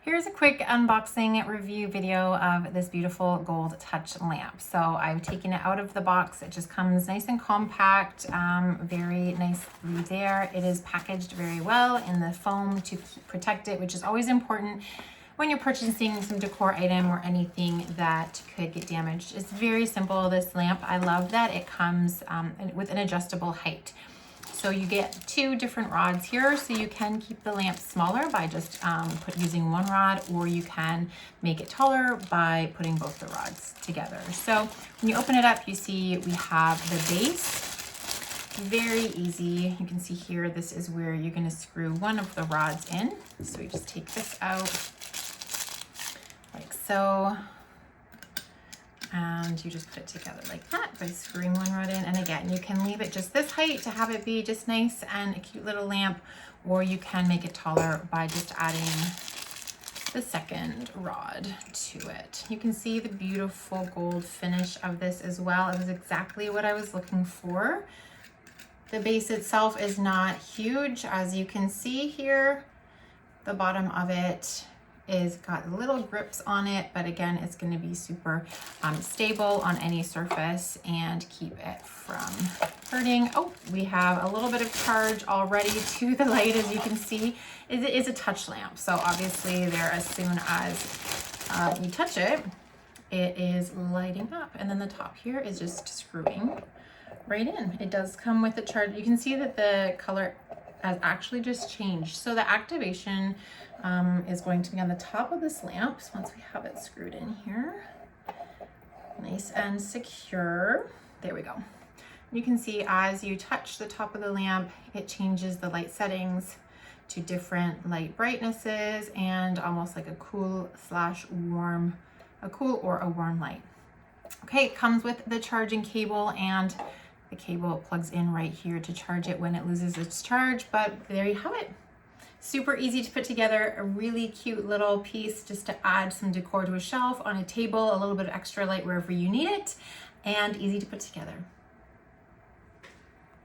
Here's a quick unboxing review video of this beautiful gold touch lamp. So I've taken it out of the box. It just comes nice and compact, very nicely there. It is packaged very well in the foam to protect it, which is always important when you're purchasing some decor item or anything that could get damaged. It's very simple, this lamp. I love that it comes with an adjustable height. So you get two different rods here, so you can keep the lamp smaller by just using one rod, or you can make it taller by putting both the rods together. So when you open it up, you see we have the base. Very easy. You can see here, this is where you're going to screw one of the rods in. So we just take this out like so. And you just put it together like that by screwing one rod in. And again, you can leave it just this height to have it be just nice and a cute little lamp, or you can make it taller by just adding the second rod to it. You can see the beautiful gold finish of this as well. It was exactly what I was looking for. The base itself is not huge, as you can see here. The bottom of it is got little grips on it, but again, it's going to be super stable on any surface and keep it from hurting. Oh, we have a little bit of charge already to the light, as you can see. It is a touch lamp, so obviously there, as soon as you touch it, it is lighting up, and then the top here is just screwing right in. It does come with a charge. You can see that the color has actually just changed. So the activation is going to be on the top of this lamp. So once we have it screwed in here, nice and secure. There we go. You can see as you touch the top of the lamp, it changes the light settings to different light brightnesses and almost like a cool slash warm, a cool or a warm light. Okay, it comes with the charging cable, and the cable plugs in right here to charge it when it loses its charge. But there you have it. Super easy to put together, a really cute little piece just to add some decor to a shelf, on a table, a little bit of extra light wherever you need it, and easy to put together.